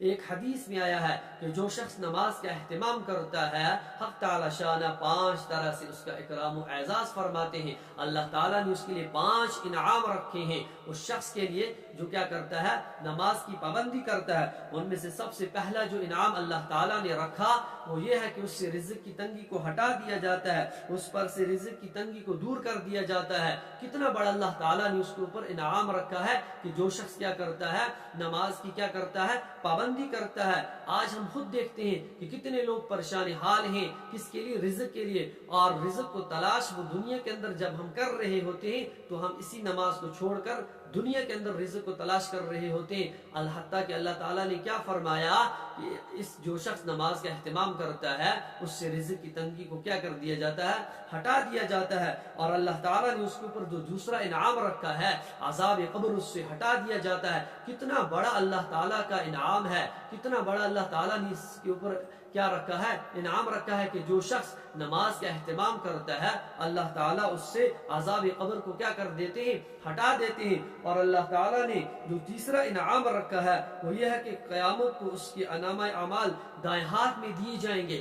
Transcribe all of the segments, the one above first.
ایک حدیث میں آیا ہے کہ جو شخص نماز کا اہتمام کرتا ہے حق تعالی شانہ 5 طرح سے اس کا اکرام و اعزاز فرماتے ہیں. اللہ تعالیٰ نے اس کے لیے 5 انعام رکھے ہیں اس شخص کے لیے جو کیا کرتا ہے, نماز کی پابندی کرتا ہے. ان میں سے سب سے پہلا جو انعام اللہ تعالیٰ نے رکھا وہ یہ ہے کہ اس سے رزق کی تنگی کو ہٹا دیا جاتا ہے, اس پر سے رزق کی تنگی کو دور کر دیا جاتا ہے. کتنا بڑا اللہ تعالیٰ نے اس کے اوپر انعام رکھا ہے کہ جو شخص کیا کرتا ہے, نماز کی کیا کرتا ہے, پابندی کرتا ہے. آج ہم خود دیکھتے ہیں کہ کتنے لوگ پریشان حال ہیں, کس کے لیے, رزق کے لیے. اور رزق کو تلاش وہ دنیا کے اندر جب ہم کر رہے ہوتے ہیں تو ہم اسی نماز کو چھوڑ کر دنیا کے اندر رزق کو تلاش کر رہے ہوتے ہیں. الحتیٰ کہ اللہ تعالیٰ نے کیا فرمایا کہ اس جو شخص نماز کا اہتمام کرتا ہے اس سے رزق کی تنگی کو کیا کر دیا جاتا ہے, ہٹا دیا جاتا ہے. اور اللہ تعالیٰ نے اس کے اوپر جو دوسرا انعام رکھا ہے عذاب قبر اس سے ہٹا دیا جاتا ہے. کتنا بڑا اللہ تعالیٰ کا انعام ہے, کتنا بڑا اللہ تعالیٰ نے اس کے اوپر کیا رکھا ہے, انعام رکھا ہے کہ جو شخص نماز کا اہتمام کرتا ہے اللہ تعالیٰ اس سے عذاب قبر کو کیا کر دیتے ہیں, ہٹا دیتے ہیں. اور اللہ تعالیٰ نے جو تیسرا انعام رکھا ہے وہ یہ ہے کہ قیامت کو اس کے انعام اعمال دائیں ہاتھ میں دیے جائیں گے.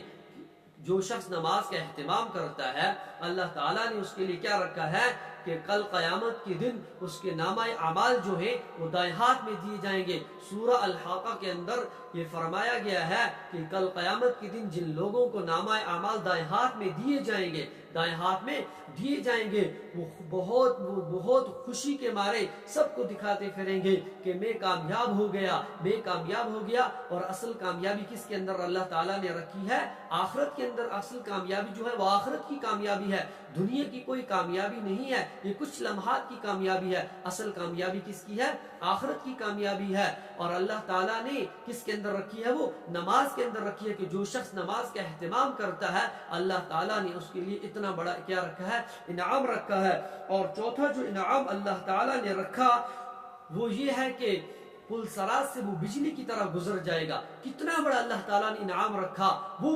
جو شخص نماز کا اہتمام کرتا ہے اللہ تعالیٰ نے اس کے لیے کیا رکھا ہے کہ کل قیامت کے دن اس کے نامہ اعمال جو ہیں وہ دائیں ہاتھ میں دیے جائیں گے. سورہ الحاقہ کے اندر یہ فرمایا گیا ہے کہ کل قیامت کے دن جن لوگوں کو نامہ اعمال دائیں ہاتھ میں دیے جائیں گے, دائیں ہاتھ میں دیے جائیں گے, وہ بہت خوشی کے مارے سب کو دکھاتے پھریں گے کہ میں کامیاب ہو گیا, میں کامیاب ہو گیا. اور اصل کامیابی کس کے اندر اللہ تعالیٰ نے رکھی ہے, آخرت کے اندر. اصل کامیابی جو ہے وہ آخرت کی کامیابی ہے, دنیا کی کوئی کامیابی نہیں ہے, یہ کچھ لمحات کی کامیابی ہے. اصل کامیابی کس کی ہے, آخرت کی کامیابی ہے. اور اللہ تعالیٰ نے کس کے اندر رکھی ہے, وہ نماز کے اندر رکھی ہے کہ جو شخص نماز کا اہتمام کرتا ہے اللہ تعالیٰ نے اس کے لیے اتنا بڑا کیا رکھا ہے, انعام رکھا ہے. اور چوتھا جو انعام اللہ تعالیٰ نے رکھا وہ یہ ہے کہ پل سرات سے وہ بجلی کی طرح گزر جائے گا. کتنا بڑا اللہ تعالیٰ نے انعام رکھا, وہ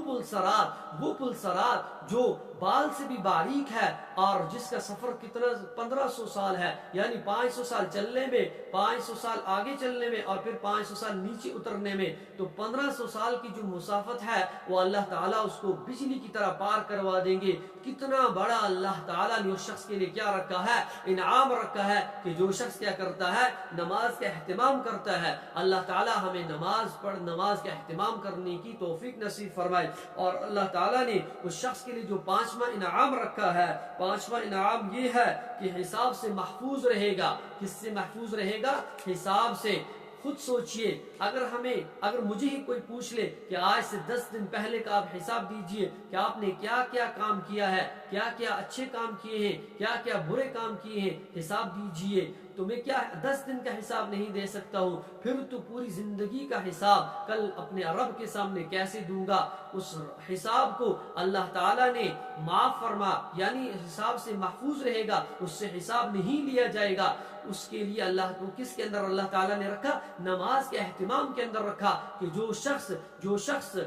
پل سرات جو بال سے بھی باریک ہے اور جس کا سفر کتنا 1500 سال ہے, یعنی 500 سال چلنے میں, 500 سال آگے چلنے میں اور پھر 500 سال نیچے اترنے میں, تو 1500 سال کی جو مسافت ہے وہ اللہ تعالیٰ اس کو بجلی کی طرح پار کروا دیں گے. کتنا بڑا اللہ تعالیٰ نے اس شخص کے لیے کیا رکھا ہے, انعام رکھا ہے کہ جو شخص کیا کرتا ہے, نماز کا اہتمام کرتا ہے. اللہ تعالیٰ ہمیں نماز کا اہتمام کرنے کی توفیق نصیب فرمائے. اور اللہ تعالیٰ نے اس شخص کے لیے جو 5واں انعام رکھا ہے, 5واں انعام یہ ہے کہ حساب سے محفوظ رہے گا. کس سے محفوظ رہے گا, حساب سے. خود سوچئے, اگر مجھے ہی کوئی پوچھ لے کہ آج سے 10 دن پہلے کا آپ حساب دیجئے کہ آپ نے کیا کیا کام کیا ہے, کیا کیا اچھے کام کیے ہیں, کیا کیا برے کام کیے ہیں, حساب دیجئے, تو میں کیا 10 دن کا حساب نہیں دے سکتا ہوں, پھر تو پوری زندگی کا حساب کل اپنے رب کے سامنے کیسے دوں گا. اس حساب کو اللہ تعالیٰ نے معاف فرما, یعنی حساب سے محفوظ رہے گا, اس سے حساب نہیں لیا جائے گا. اس کے لیے اللہ کو کس کے اندر اللہ تعالیٰ نے رکھا, نماز کے اہتمام کے اندر رکھا کہ جو شخص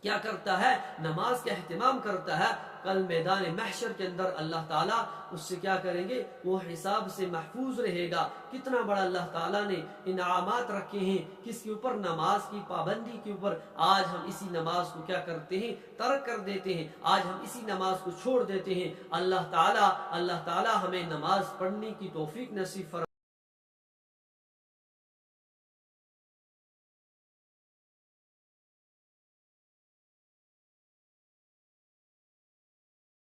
کیا کرتا ہے, نماز کا اہتمام کرتا ہے, کل میدان محشر کے اندر اللہ تعالیٰ اس سے کیا کریں گے, وہ حساب سے محفوظ رہے گا. کتنا بڑا اللہ تعالیٰ نے انعامات رکھے ہیں کس کے اوپر, نماز کی پابندی کے اوپر. آج ہم اسی نماز کو کیا کرتے ہیں, ترک کر دیتے ہیں, آج ہم اسی نماز کو چھوڑ دیتے ہیں. اللہ تعالیٰ ہمیں نماز پڑھنے کی توفیق نصیب فرمائے.